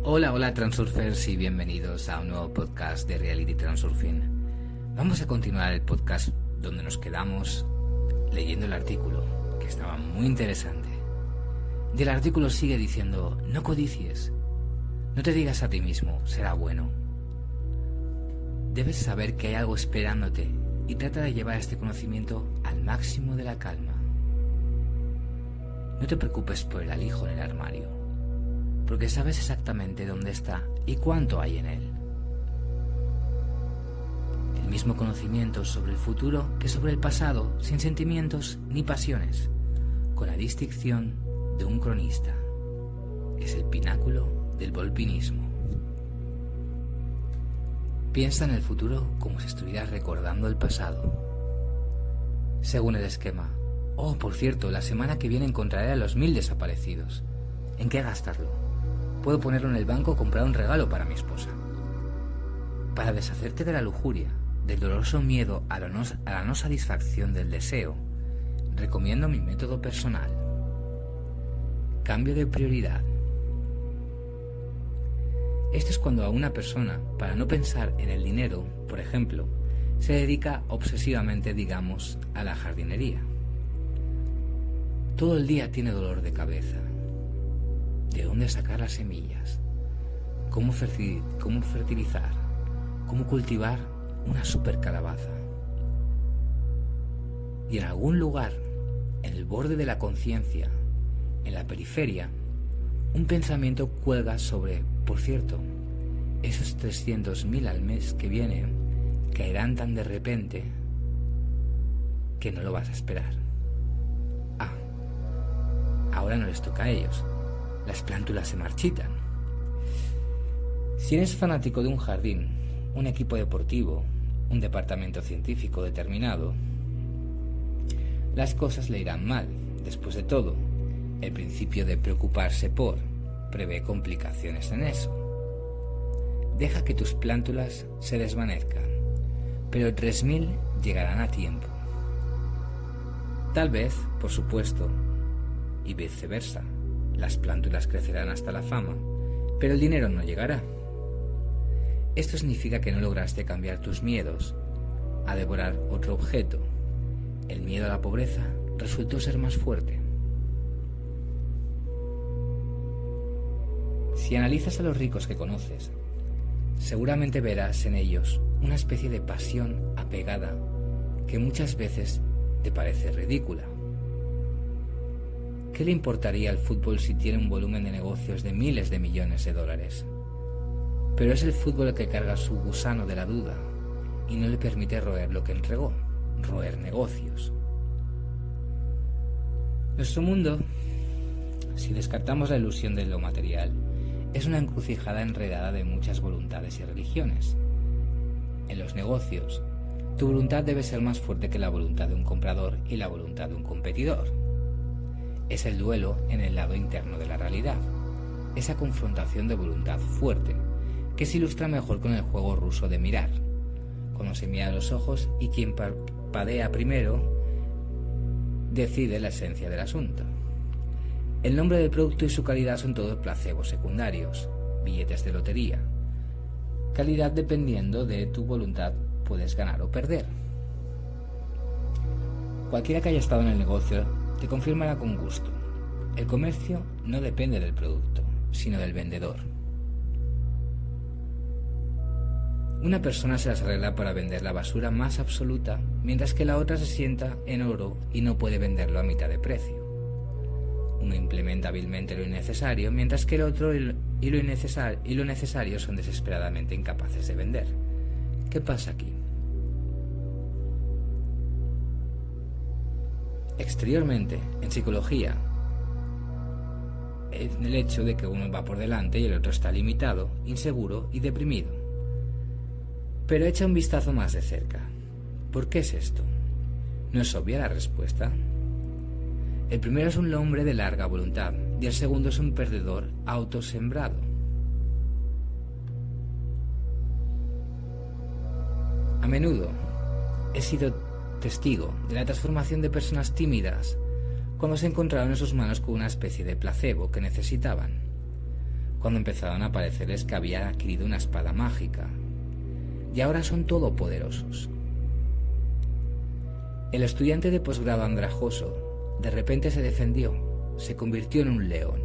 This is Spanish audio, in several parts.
Hola Transurfers y bienvenidos a un nuevo podcast de Reality Transurfing. Vamos a continuar el podcast donde nos quedamos leyendo el artículo, que estaba muy interesante. Y el artículo sigue diciendo: no codicies, no te digas a ti mismo, será bueno. Debes saber que hay algo esperándote y trata de llevar este conocimiento al máximo de la calma. No te preocupes por el alijo en el armario, porque sabes exactamente dónde está y cuánto hay en él. El mismo conocimiento sobre el futuro que sobre el pasado, sin sentimientos ni pasiones, con la distinción de un cronista. Es el pináculo del volpinismo. Piensa en el futuro como si estuvieras recordando el pasado. Según el esquema: oh, por cierto, la semana que viene encontraré a los 1000 desaparecidos. ¿En qué gastarlo? Puedo ponerlo en el banco o comprar un regalo para mi esposa. Para deshacerte de la lujuria, del doloroso miedo a la no satisfacción del deseo, recomiendo mi método personal. Cambio de prioridad. Esto es cuando a una persona, para no pensar en el dinero, por ejemplo, se dedica obsesivamente, digamos, a la jardinería. Todo el día tiene dolor de cabeza. ¿De dónde sacar las semillas? ¿Cómo fertilizar? ¿Cómo cultivar una super calabaza? Y en algún lugar, en el borde de la conciencia, en la periferia, un pensamiento cuelga sobre: por cierto, esos 300.000 al mes que viene caerán tan de repente que no lo vas a esperar. Ah, ahora no les toca a ellos. Las plántulas se marchitan. Si eres fanático de un jardín, un equipo deportivo, un departamento científico determinado, las cosas le irán mal. Después de todo, el principio de preocuparse por prevé complicaciones en eso. Deja que tus plántulas se desvanezcan, pero 3000 llegarán a tiempo. Tal vez, por supuesto, y viceversa, las plántulas crecerán hasta la fama, pero el dinero no llegará. Esto significa que no lograste cambiar tus miedos a devorar otro objeto. El miedo a la pobreza resultó ser más fuerte. Si analizas a los ricos que conoces, seguramente verás en ellos una especie de pasión apegada que muchas veces te parece ridícula. ¿Qué le importaría al fútbol si tiene un volumen de negocios de miles de millones de dólares? Pero es el fútbol el que carga su gusano de la duda y no le permite roer lo que entregó, roer negocios. Nuestro mundo, si descartamos la ilusión de lo material, es una encrucijada enredada de muchas voluntades y religiones. En los negocios, tu voluntad debe ser más fuerte que la voluntad de un comprador y la voluntad de un competidor. Es el duelo en el lado interno de la realidad, esa confrontación de voluntad fuerte, que se ilustra mejor con el juego ruso de mirar, cuando se mira a los ojos y quien parpadea primero decide la esencia del asunto. El nombre del producto y su calidad son todos placebos secundarios, billetes de lotería. Calidad dependiendo de tu voluntad puedes ganar o perder. Cualquiera que haya estado en el negocio te confirmará con gusto: el comercio no depende del producto, sino del vendedor. Una persona se las arregla para vender la basura más absoluta, mientras que la otra se sienta en oro y no puede venderlo a mitad de precio. Uno implementa hábilmente lo innecesario, mientras que el otro y lo necesario son desesperadamente incapaces de vender. ¿Qué pasa aquí? Exteriormente, en psicología, el hecho de que uno va por delante y el otro está limitado, inseguro y deprimido. Pero echa un vistazo más de cerca. ¿Por qué es esto? ¿No es obvia la respuesta? El primero es un hombre de larga voluntad y el segundo es un perdedor autosembrado. A menudo he sido testigo de la transformación de personas tímidas cuando se encontraron en sus manos con una especie de placebo que necesitaban, cuando empezaron a parecerles que habían adquirido una espada mágica y ahora son todopoderosos. El estudiante de posgrado andrajoso de repente se defendió, se convirtió en un león.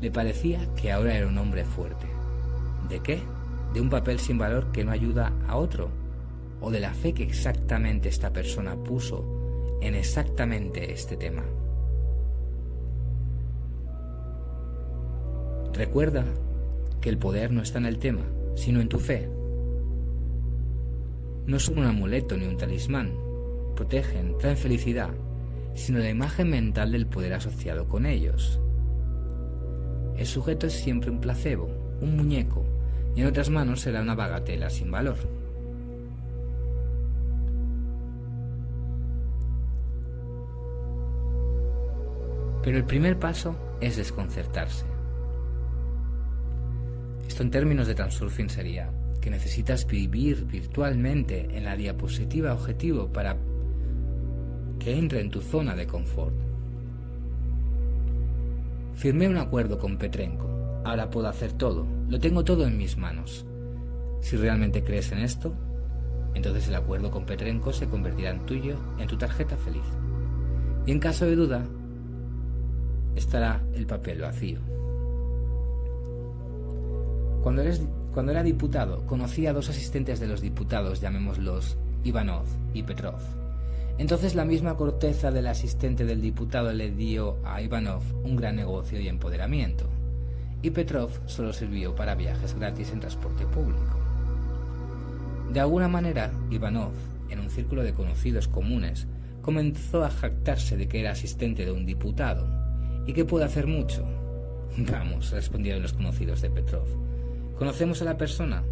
Le parecía que ahora era un hombre fuerte. ¿De qué? ¿De un papel sin valor que no ayuda a otro? ¿O de la fe que exactamente esta persona puso en exactamente este tema? Recuerda que el poder no está en el tema, sino en tu fe. No son un amuleto ni un talismán, protegen, traen felicidad, sino la imagen mental del poder asociado con ellos. El sujeto es siempre un placebo, un muñeco, y en otras manos será una bagatela sin valor. Pero el primer paso es desconcertarse. Esto en términos de Transurfing sería que necesitas vivir virtualmente en la diapositiva objetivo para que entre en tu zona de confort. Firmé un acuerdo con Petrenko. Ahora puedo hacer todo. Lo tengo todo en mis manos. Si realmente crees en esto, entonces el acuerdo con Petrenko se convertirá en tuyo, en tu tarjeta feliz. Y en caso de duda, estará el papel vacío. Cuando era diputado, conocí a dos asistentes de los diputados, llamémoslos Ivanov y Petrov. Entonces la misma corteza del asistente del diputado le dio a Ivanov un gran negocio y empoderamiento, y Petrov solo sirvió para viajes gratis en transporte público. De alguna manera, Ivanov, en un círculo de conocidos comunes, comenzó a jactarse de que era asistente de un diputado y que puede hacer mucho. Vamos, respondieron los conocidos de Petrov. Conocemos a la persona,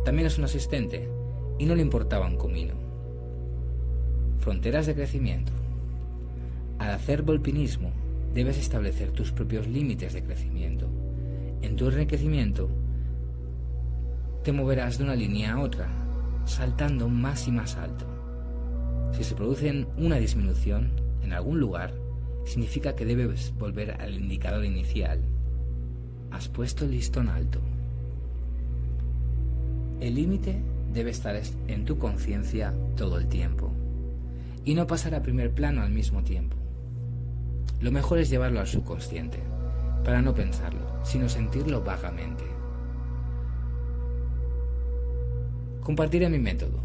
también es un asistente, y no le importaba un comino. Fronteras de crecimiento. Al hacer volpinismo, debes establecer tus propios límites de crecimiento. En tu enriquecimiento, te moverás de una línea a otra, saltando más y más alto. Si se produce una disminución en algún lugar, significa que debes volver al indicador inicial. Has puesto el listón alto. El límite debe estar en tu conciencia todo el tiempo y no pasar a primer plano al mismo tiempo. Lo mejor es llevarlo al subconsciente, para no pensarlo, sino sentirlo vagamente. Compartiré mi método.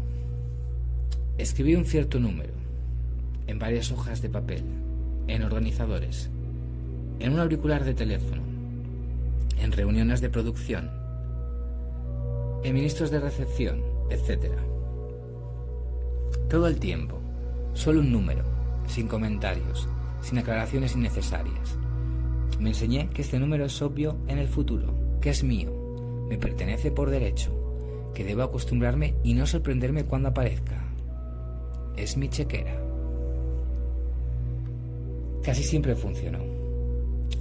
Escribí un cierto número, en varias hojas de papel, en organizadores, en un auricular de teléfono, en reuniones de producción, en ministros de recepción, etc. Todo el tiempo, solo un número, sin comentarios, sin aclaraciones innecesarias. Me enseñé que este número es obvio en el futuro, que es mío, me pertenece por derecho, que debo acostumbrarme y no sorprenderme cuando aparezca. Es mi chequera. Casi siempre funcionó.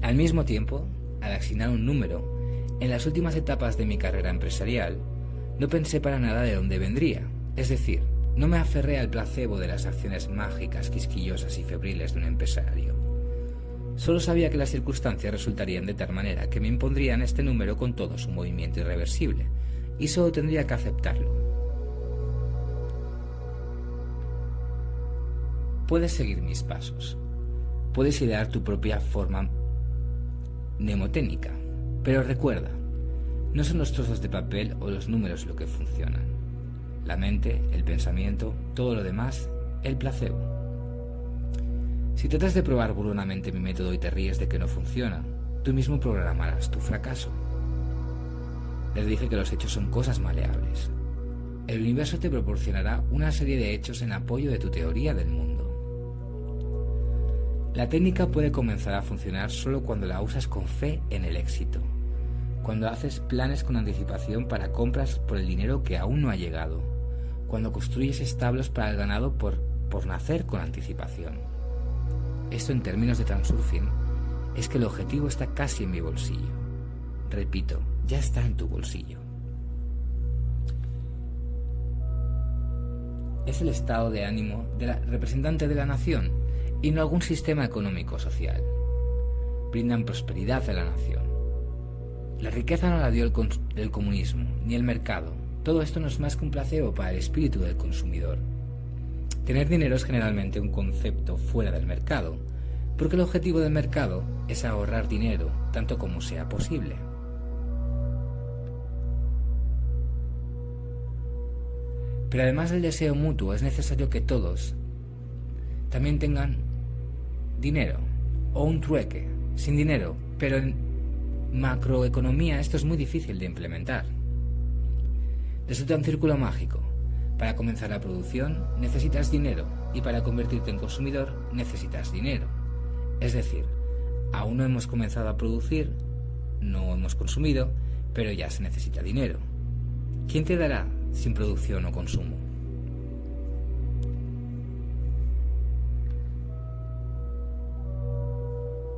Al mismo tiempo, al asignar un número, en las últimas etapas de mi carrera empresarial, no pensé para nada de dónde vendría, es decir, no me aferré al placebo de las acciones mágicas, quisquillosas y febriles de un empresario. Solo sabía que las circunstancias resultarían de tal manera que me impondrían este número con todo su movimiento irreversible, y solo tendría que aceptarlo. Puedes seguir mis pasos. Puedes idear tu propia forma mnemotécnica, pero recuerda, no son los trozos de papel o los números lo que funcionan. La mente, el pensamiento, todo lo demás, el placebo. Si tratas de probar burlonamente mi método y te ríes de que no funciona, tú mismo programarás tu fracaso. Les dije que los hechos son cosas maleables. El universo te proporcionará una serie de hechos en apoyo de tu teoría del mundo. La técnica puede comenzar a funcionar solo cuando la usas con fe en el éxito, cuando haces planes con anticipación para compras por el dinero que aún no ha llegado, cuando construyes establos para el ganado por nacer con anticipación. Esto en términos de Transurfing es que el objetivo está casi en mi bolsillo. Repito, ya está en tu bolsillo. es el estado de ánimo del representante de la nación y no algún sistema económico social. Brindan prosperidad a la nación. La riqueza no la dio el comunismo ni el mercado. Todo esto no es más que un placebo para el espíritu del consumidor. Tener dinero es generalmente un concepto fuera del mercado, porque el objetivo del mercado es ahorrar dinero tanto como sea posible. Pero además del deseo mutuo es necesario que todos también tengan dinero o un trueque, sin dinero, pero en macroeconomía esto es muy difícil de implementar. Resulta un círculo mágico. Para comenzar la producción necesitas dinero y para convertirte en consumidor necesitas dinero. Es decir, aún no hemos comenzado a producir, no hemos consumido, pero ya se necesita dinero. ¿Quién te dará sin producción o consumo?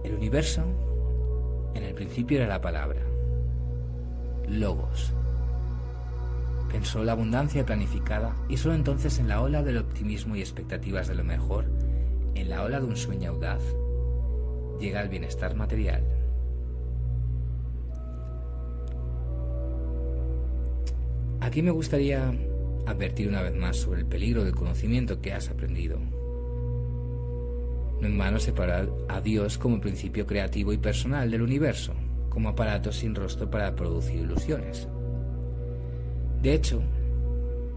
El universo, en el principio, era la palabra, logos. Pensó la abundancia planificada y solo entonces en la ola del optimismo y expectativas de lo mejor, en la ola de un sueño audaz, llega el bienestar material. Aquí me gustaría advertir una vez más sobre el peligro del conocimiento que has aprendido. No en vano separar a Dios como principio creativo y personal del universo, como aparato sin rostro para producir ilusiones. De hecho,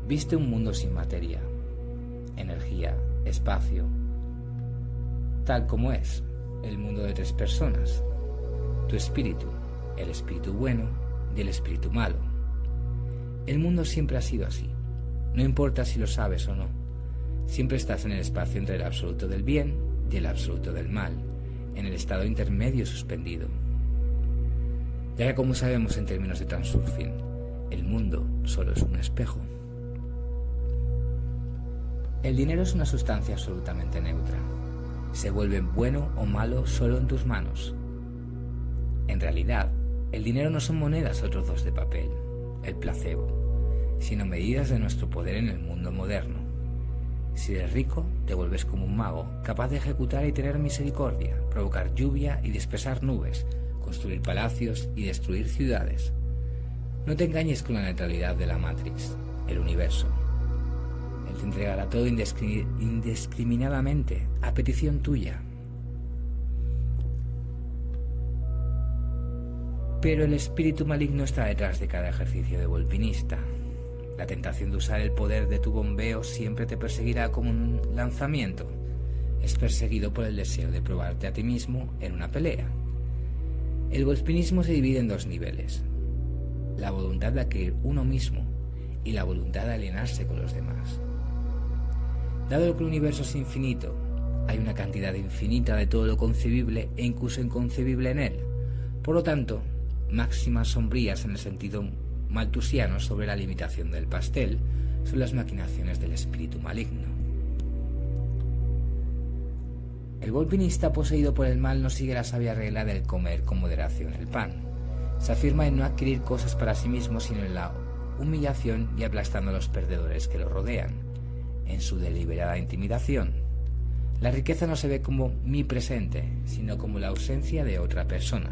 viste un mundo sin materia, energía, espacio, tal como es el mundo de tres personas: tu espíritu, el espíritu bueno y el espíritu malo. El mundo siempre ha sido así, no importa si lo sabes o no. Siempre estás en el espacio entre el absoluto del bien y el absoluto del mal, en el estado intermedio suspendido. Ya que, como sabemos en términos de transurfing, el mundo solo es un espejo. El dinero es una sustancia absolutamente neutra. Se vuelve bueno o malo solo en tus manos. En realidad, el dinero no son monedas o trozos de papel, el placebo, sino medidas de nuestro poder en el mundo moderno. Si eres rico, te vuelves como un mago, capaz de ejecutar y tener misericordia, provocar lluvia y dispersar nubes, construir palacios y destruir ciudades. No te engañes con la neutralidad de la Matrix, el universo. Él te entregará todo indiscriminadamente, a petición tuya. Pero el espíritu maligno está detrás de cada ejercicio de volpinista. La tentación de usar el poder de tu bombeo siempre te perseguirá como un lanzamiento. Es perseguido por el deseo de probarte a ti mismo en una pelea. El volpinismo se divide en dos niveles: la voluntad de adquirir uno mismo y la voluntad de alienarse con los demás. Dado que el universo es infinito, hay una cantidad infinita de todo lo concebible e incluso inconcebible en él. Por lo tanto, máximas sombrías en el sentido malthusiano sobre la limitación del pastel son las maquinaciones del espíritu maligno. El volpinista poseído por el mal no sigue la sabia regla del comer con moderación el pan. Se afirma en no adquirir cosas para sí mismo, sino en la humillación y aplastando a los perdedores que lo rodean, en su deliberada intimidación. La riqueza no se ve como mi presente, sino como la ausencia de otra persona.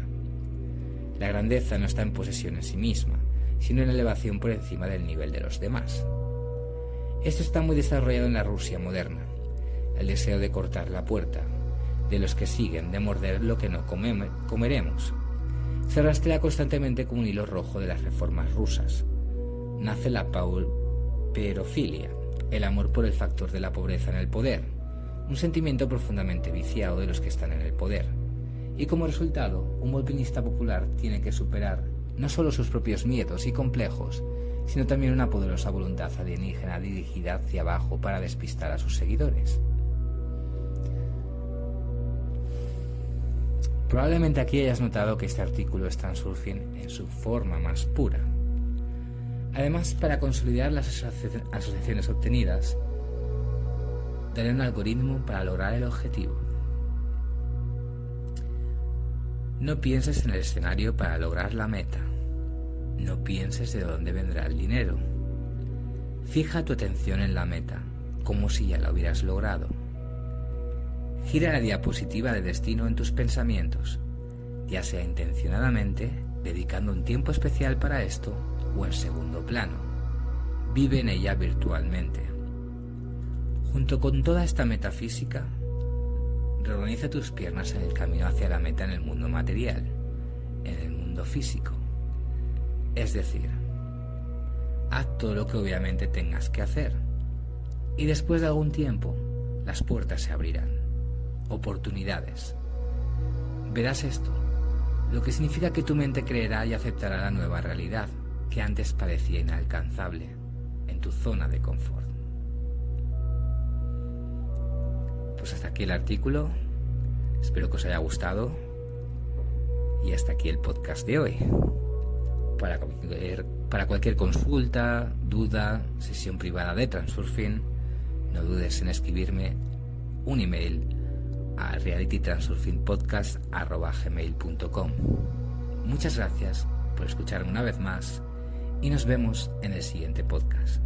La grandeza no está en posesión en sí misma, sino en elevación por encima del nivel de los demás. Esto está muy desarrollado en la Rusia moderna. El deseo de cortar la puerta, de los que siguen, de morder lo que no comeremos. Se rastrea constantemente como un hilo rojo de las reformas rusas. Nace la pauperofilia, el amor por el factor de la pobreza en el poder, un sentimiento profundamente viciado de los que están en el poder. Y como resultado, un volpinista popular tiene que superar no solo sus propios miedos y complejos, sino también una poderosa voluntad alienígena dirigida hacia abajo para despistar a sus seguidores. Probablemente aquí hayas notado que este artículo es transurfing en su forma más pura. Además, para consolidar las asociaciones obtenidas, daré un algoritmo para lograr el objetivo. No pienses en el escenario para lograr la meta. No pienses de dónde vendrá el dinero. Fija tu atención en la meta como si ya lo hubieras logrado. Gira la diapositiva de destino en tus pensamientos, ya sea intencionadamente, dedicando un tiempo especial para esto, o en segundo plano. Vive en ella virtualmente. Junto con toda esta metafísica, reorganiza tus piernas en el camino hacia la meta en el mundo material, en el mundo físico. Es decir, haz todo lo que obviamente tengas que hacer, y después de algún tiempo, las puertas se abrirán. Oportunidades. Verás esto, lo que significa que tu mente creerá y aceptará la nueva realidad que antes parecía inalcanzable en tu zona de confort. Pues hasta aquí el artículo, espero que os haya gustado y hasta aquí el podcast de hoy. Para cualquier consulta, duda, sesión privada de Transurfing, no dudes en escribirme un email a realitytransurfingpodcast@gmail.com. Muchas gracias por escucharme una vez más y nos vemos en el siguiente podcast.